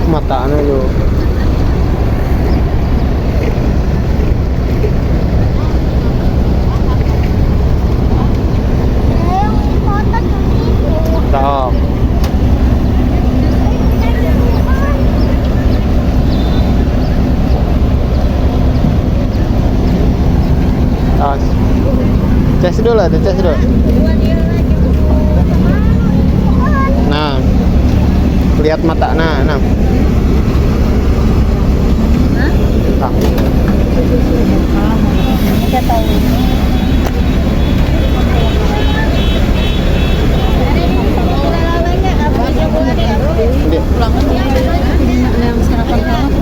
Mata na yo. Tak. Tes dulu lah, tes dulu. Nah, lihat mata nah. Nah. Kita tahu. Yang sarapan kamu.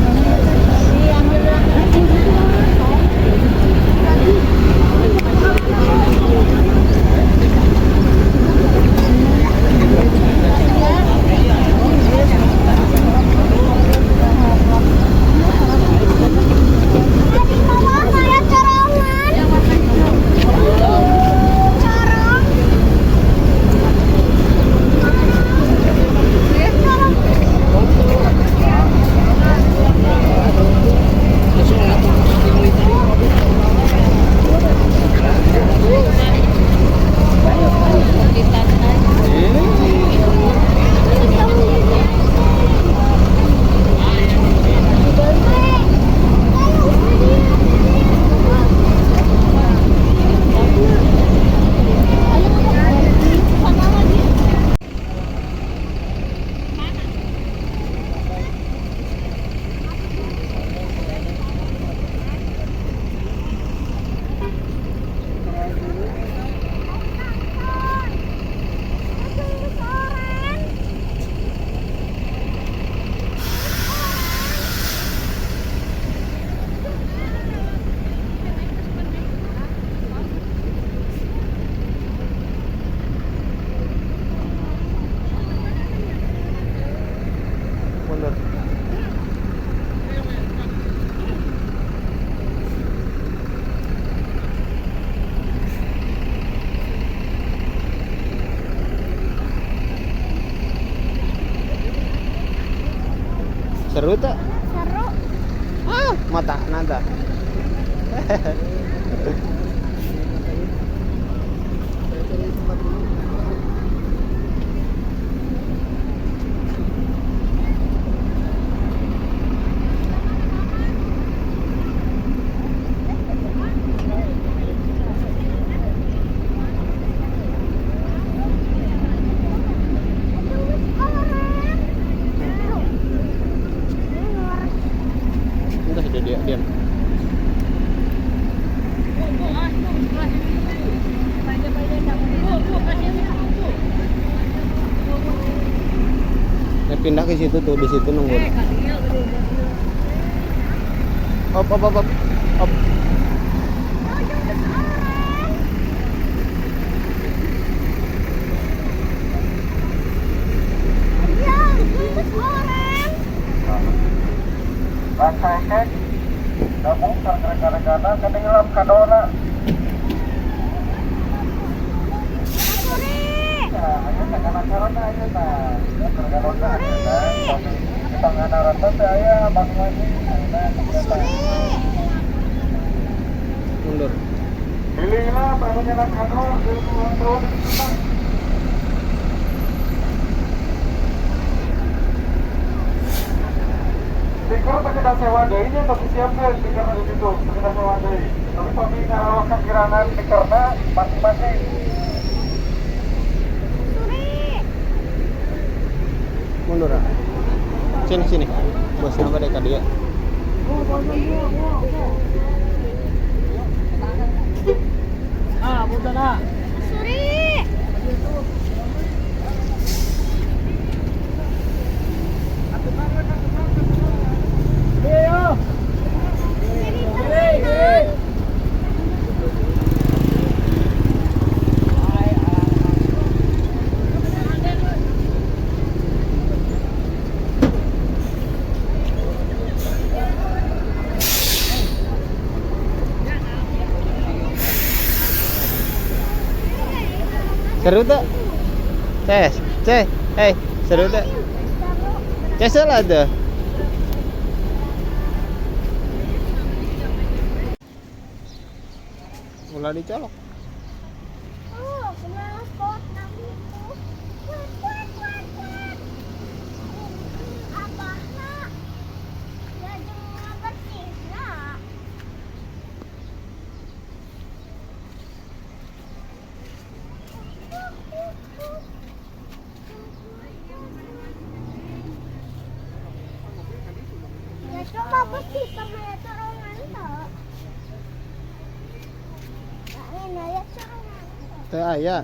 Seru tak? Seru. Mata nada. Diam. Ya pindah ke situ tuh, di situ nunggu. Op. Rasakan gabung rekan-rekan ketinggalan kadona. Ayo tekan acarana ayo nah. Kadona ayo nah. Kita nganarata saya Bang Wadi. Mundur. Pilihlah barunya nak kado untuk stiker tak kita sewa dari ini tapi siapkan stiker di situ kita sewa dari. Tapi kami ngarawakan kirana stikernya masing-masing. Mundur. Ah. Sini. Bos apa deh dia? Punta na. Seru tak? Hey, seru tak? Salah ada. Mulai dicolok. Coba bersih sama corongan tak? Ini ya corongan. Teh aya.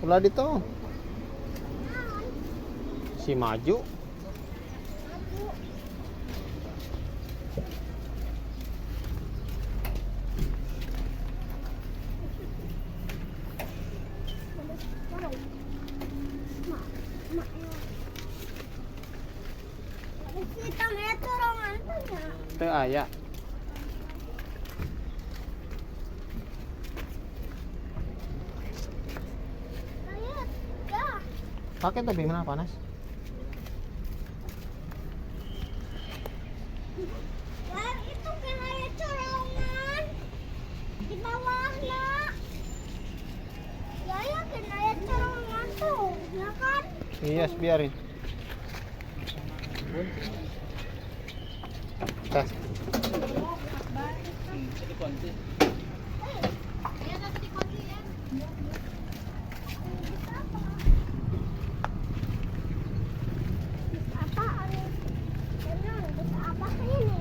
Ulah ditong. Si maju. Kita lihat corongan saja. Teh aya. Lihat, ya. Pakai tapi mana panas? Lihat itu kan ada corongan di bawahnya. Ya kan ada corongan tuh, ya kan? Iya, biarin. Tes. Apaan nih? Beneran, bisa apa ini?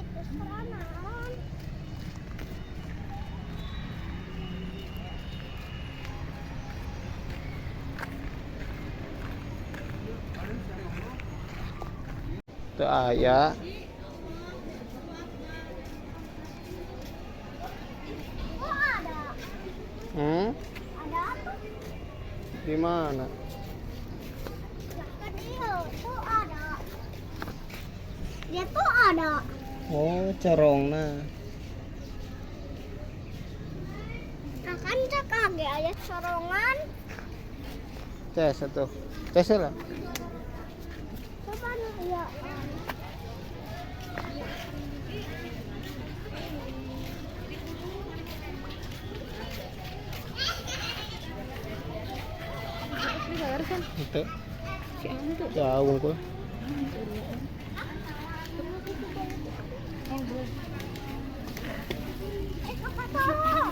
Itu serangan. Teh aya. Oh ada. Ada apa? Di mana? Nah, kan dia tuh ada. Dia tuh ada. Oh, corongna. Nah kan kagak ada corongan. Tes satu. Tes lah. Coba nih ya. Itu. Jauh kok. Apa tuh?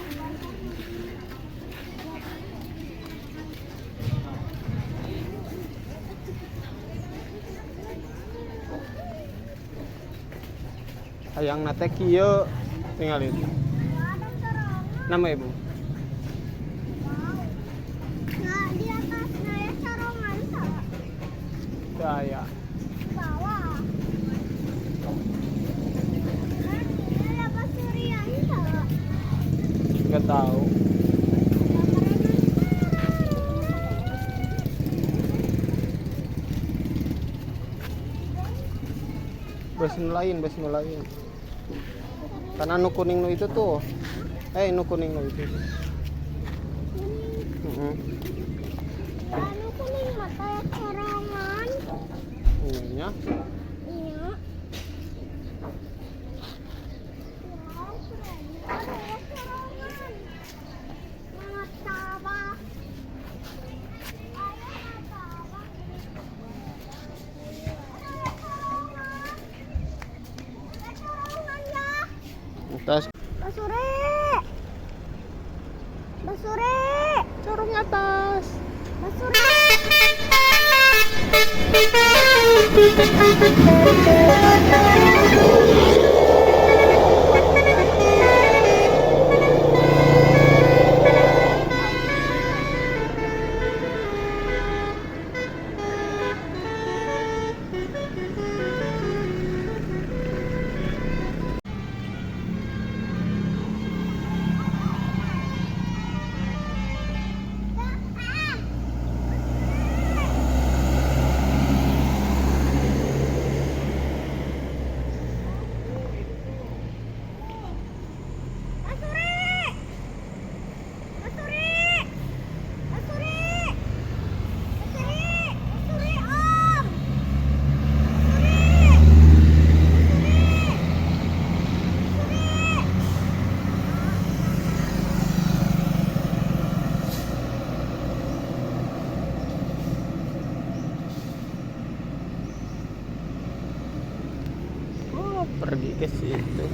Hayang nate kieu tinggalin. Nggak ada corongan. Nama ibu? Daya. Bawah. Ini apa surian toh? Nggak tahu. Bus nelayan, bus nelayan. Karena nu kuning nu itu tuh. Nu kuning nu itu. Heeh. Anu kuning mata korongan. Ininya. Iya. Wow, keren. Ada korongan. Mata apa? Ayo mata apa? Ada korongan. Ada korongan ya. Atas Basuri. Basuri. corong atas. Basuri. Oh, pergi ke situ.